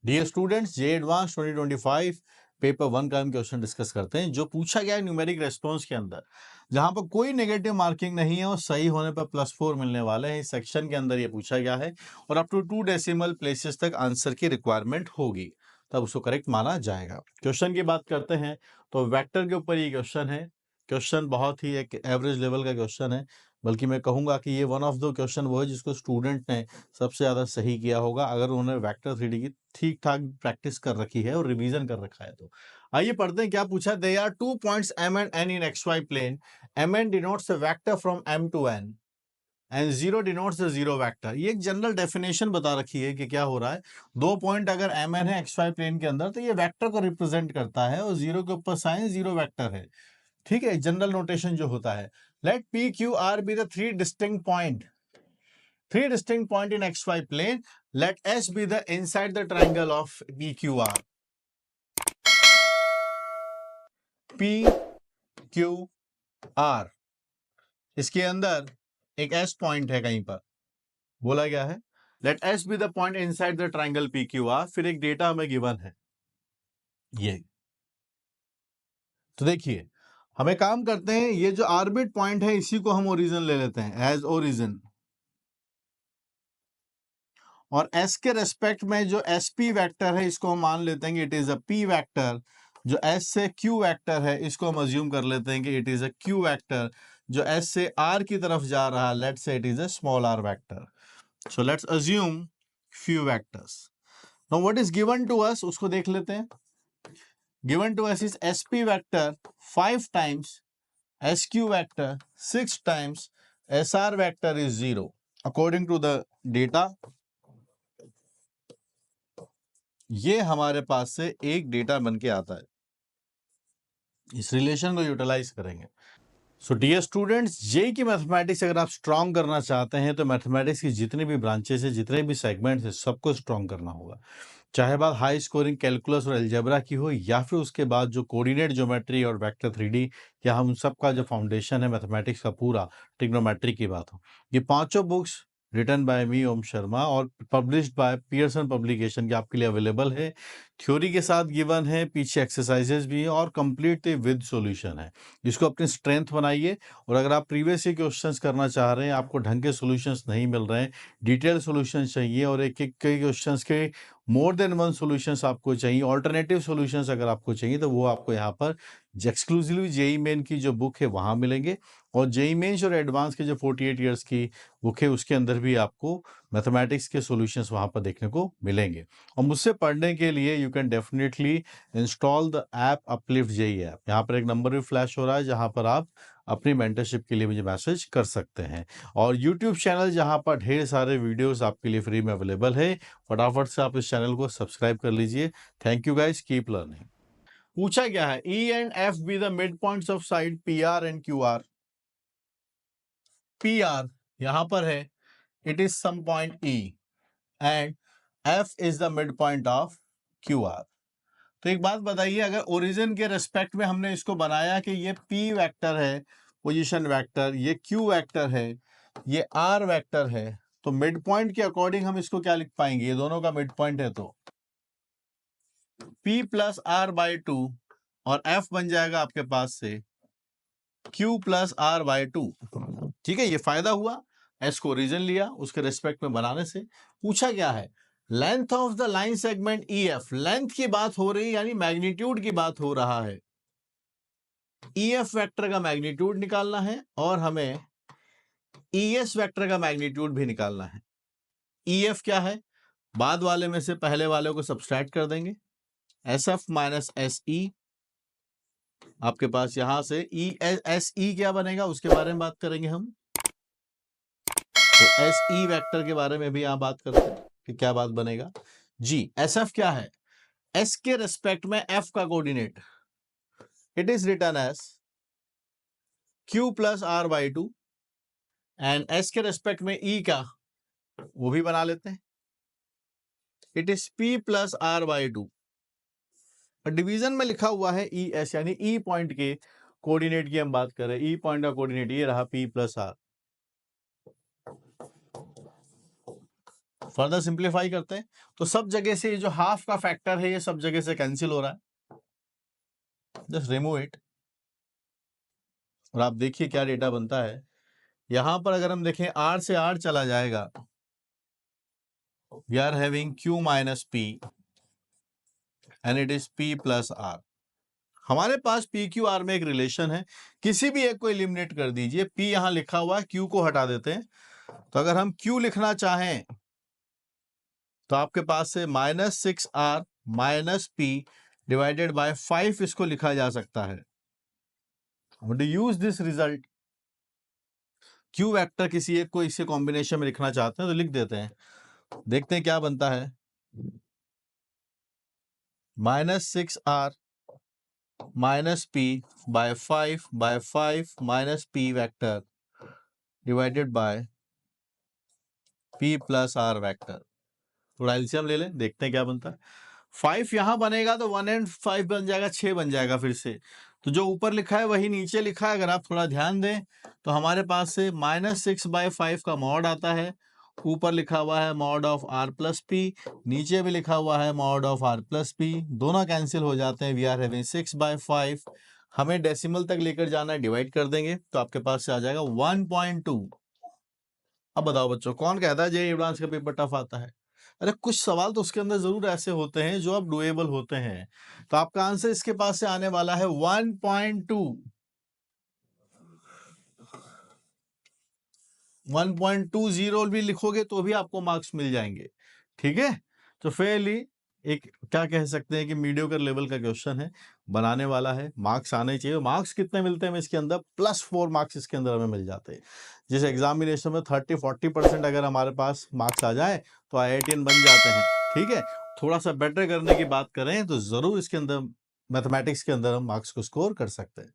Dear students, जे advance 2025 paper 1 का हम question discuss करते हैं जो पूछा गया है न्यूमेरिक रेस्पॉन्स के अंदर, जहां पर कोई नेगेटिव मार्किंग नहीं है और सही होने पर +4 मिलने वाले हैं। इस सेक्शन के अंदर ये पूछा गया है और अप टू 2 डेसिमल प्लेसेस तक आंसर की रिक्वायरमेंट होगी, तब उसको करेक्ट माना जाएगा। क्वेश्चन की बात करते हैं तो वेक्टर के ऊपर ये क्वेश्चन है। क्वेश्चन बहुत ही एक एवरेज लेवल का क्वेश्चन है, बल्कि मैं कहूंगा कि ये वन ऑफ द क्वेश्चन वो है जिसको स्टूडेंट ने सबसे ज्यादा सही किया होगा, अगर उन्होंने वेक्टर 3D की ठीक ठाक प्रैक्टिस कर रखी है और रिवीजन कर रखा है। तो आइए पढ़ते हैं क्या पूछा। They are 2 points m and n in xy plane. mn denotes a vector from m to n and 0 denotes the zero vector. ये एक जनरल डेफिनेशन बता रखी है कि क्या हो रहा है। दो पॉइंट अगर mn है xy प्लेन के अंदर तो ये वेक्टर को रिप्रेजेंट करता है और जीरो के ऊपर साइन जीरो वेक्टर है। ठीक है, जनरल नोटेशन जो होता है। Let p q r be the three distinct point in xy plane. Let S be the inside the triangle of PQR. PQR इसके अंदर एक S पॉइंट है, कहीं पर बोला गया है Let S be the point inside the triangle PQR। फिर एक डेटा हमें गिवन है ये। तो देखिए, हमें काम करते हैं, ये जो ऑर्बिट पॉइंट है इसी को हम ओरिजिन ले लेते हैं एज ओरिजिन, और S के रेस्पेक्ट में जो SP वेक्टर है इसको हम मान लेते हैं कि it is a P vector. जो S से Q वेक्टर है इसको हम अज्यूम कर लेते हैं कि it is a Q vector. जो S से R की तरफ जा रहा है, let's say it is a small r vector. So let's assume few vectors. Now what is given to us, उसको देख लेते हैं। Given to us is SP vector 5 times, SQ vector 6 times, SR vector is 0 according to the data. ये हमारे पास से एक data बन के आता है, इस रिलेशन को यूटिलाइज करेंगे। सो डियर स्टूडेंट्स, जे की मैथमेटिक्स अगर आप स्ट्रॉन्ग करना चाहते हैं तो मैथमेटिक्स की जितनी भी ब्रांचेस है, जितने भी सेगमेंट्स है, सबको स्ट्रॉन्ग करना होगा। चाहे बात हाई स्कोरिंग कैलकुलस और अलजेब्रा की हो, या फिर उसके बाद जो कोऑर्डिनेट ज्योमेट्री और वेक्टर 3D, या हम सबका जो फाउंडेशन है मैथमेटिक्स का पूरा, ट्रिग्नोमेट्री की बात हो, ये पांचों बुक्स रिटन बाय मी ओम शर्मा और पब्लिश्ड बाय पियर्सन पब्लिकेशन के आपके लिए अवेलेबल है। थ्योरी के साथ गिवन है, पीछे एक्सरसाइजेस भी है और कंप्लीटली विद सॉल्यूशन है। इसको अपनी स्ट्रेंथ बनाइए। और अगर आप प्रीवियस ईयर क्वेश्चंस करना चाह रहे हैं, आपको ढंग के सॉल्यूशंस नहीं मिल रहे हैं, डिटेल सॉल्यूशंस चाहिए और एक एक कई क्वेश्चंस के मोर देन वन सॉल्यूशंस आपको चाहिए, ऑल्टरनेटिव सॉल्यूशंस अगर आपको चाहिए, तो वो आपको यहाँ पर एक्सक्लूसिवली जेई मेन की जो बुक है वहाँ मिलेंगे। और जेई मेन्स और एडवांस के जो 48 ईयर्स की बुक है उसके अंदर भी आपको मैथमेटिक्स के सॉल्यूशंस वहाँ पर देखने को मिलेंगे। और मुझसे पढ़ने के लिए you can definitely install the app Uplift JEE app. यहाँ पर एक नंबर भी फ्लैश हो रहा है जहाँ पर आप अपनी मेंटरशिप के लिए मुझे मैसेज कर सकते हैं। और यूट्यूब चैनल जहाँ पर ढेर सारे वीडियोस आपके लिए फ्री में अवेलेबल है, फटाफट से आप इस चैनल को सब्सक्राइब कर लीजिए। Thank you guys, keep learning. पूछा क्या है, E and F be the midpoints of side PR and QR। PR यहां पर है, it is some point E and F is the midpoint of QR। तो एक बात बताइए, अगर ओरिजिन के रेस्पेक्ट में हमने इसको बनाया कि ये P वेक्टर है, पोजीशन वेक्टर, ये Q वेक्टर है, ये R वेक्टर है, तो मिड पॉइंट के अकॉर्डिंग हम इसको क्या लिख पाएंगे, ये दोनों का मिड पॉइंट है तो P प्लस R बाई 2 और F बन जाएगा आपके पास से Q प्लस R बाई 2। ठीक है, ये फायदा हुआ एस को ओरिजिन लिया उसके रेस्पेक्ट में बनाने से। पूछा क्या है, length of the line segment EF, length की बात हो रही है यानी मैग्नीट्यूड की बात हो रहा है। EF वेक्टर का मैग्नीट्यूड निकालना है और हमें ES वेक्टर का मैग्नीट्यूड भी निकालना है। EF क्या है, बाद वाले में से पहले वाले को सब्सट्रैक्ट कर देंगे, SF माइनस SE। आपके पास यहां से SE क्या बनेगा उसके बारे में बात करेंगे हम। तो SE वेक्टर के बारे में भी यहां बात करते हैं कि क्या बात बनेगा जी। SF क्या है, S के रेस्पेक्ट में F का coordinate, it is written as Q plus R by 2 and S के रेस्पेक्ट में E का वो भी बना लेते हैं, it is P plus R by 2। Division में लिखा हुआ है ES, यानी E पॉइंट के कोऑर्डिनेट की हम बात करें, E पॉइंट का कोऑर्डिनेट ये रहा P plus R। Further simplify करते हैं तो सब जगह से ये जो हाफ का फैक्टर है ये सब जगह से कैंसिल हो रहा है, जस्ट रिमूव इट। और आप देखिए क्या डेटा बनता है। यहां पर अगर हम देखें r से r चला जाएगा, we are having q minus p and it is p plus r। हमारे पास पी क्यू आर में एक रिलेशन है, किसी भी एक को एलिमिनेट कर दीजिए। P यहां लिखा हुआ है, Q को हटा देते हैं। तो अगर हम Q लिखना चाहें तो आपके पास से -6r minus p divided by 5 इसको लिखा जा सकता है। To use this result, Q vector किसी एक को इसके कॉम्बिनेशन में लिखना चाहते हैं तो लिख देते हैं। देखते हैं क्या बनता है। -6r minus p by 5 minus p vector divided by p plus r vector. थोड़ा एलसीएम ले लें, देखते हैं क्या बनता है। 5 यहां बनेगा तो 1 एंड 5 बन जाएगा, 6 बन जाएगा फिर से। तो जो ऊपर लिखा है वही नीचे लिखा है। अगर आप थोड़ा ध्यान दें तो हमारे पास से -6/5 का मॉड आता है। ऊपर लिखा हुआ है mod of r plus p, नीचे भी लिखा हुआ है mod of r plus p. दोनों कैंसिल हो जाते हैं। We are having 6/5। हमें डेसिमल तक लेकर जाना है, डिवाइड कर देंगे तो आपके पास से आ जाएगा 1.2। अब बताओ बच्चों, कौन कहता है जे एडवांस का पेपर टफ आता है? अरे कुछ सवाल तो उसके अंदर जरूर ऐसे होते हैं जो अब डुएबल होते हैं। तो आपका आंसर इसके पास से आने वाला है 1.2। 1.20 भी लिखोगे तो भी आपको मार्क्स मिल जाएंगे। ठीक है, तो फेयरली एक क्या कह सकते हैं कि मीडियोकर लेवल का क्वेश्चन है, बनाने वाला है, मार्क्स आने चाहिए। मार्क्स कितने मिलते हैं हमें इसके अंदर? +4 मार्क्स इसके अंदर हमें मिल जाते हैं। जिस एग्जामिनेशन में 30-40% अगर हमारे पास मार्क्स आ जाए तो IITian बन जाते हैं। ठीक है, थोड़ा सा बेटर करने की बात करें तो जरूर इसके अंदर मैथमेटिक्स के अंदर हम मार्क्स को स्कोर कर सकते हैं।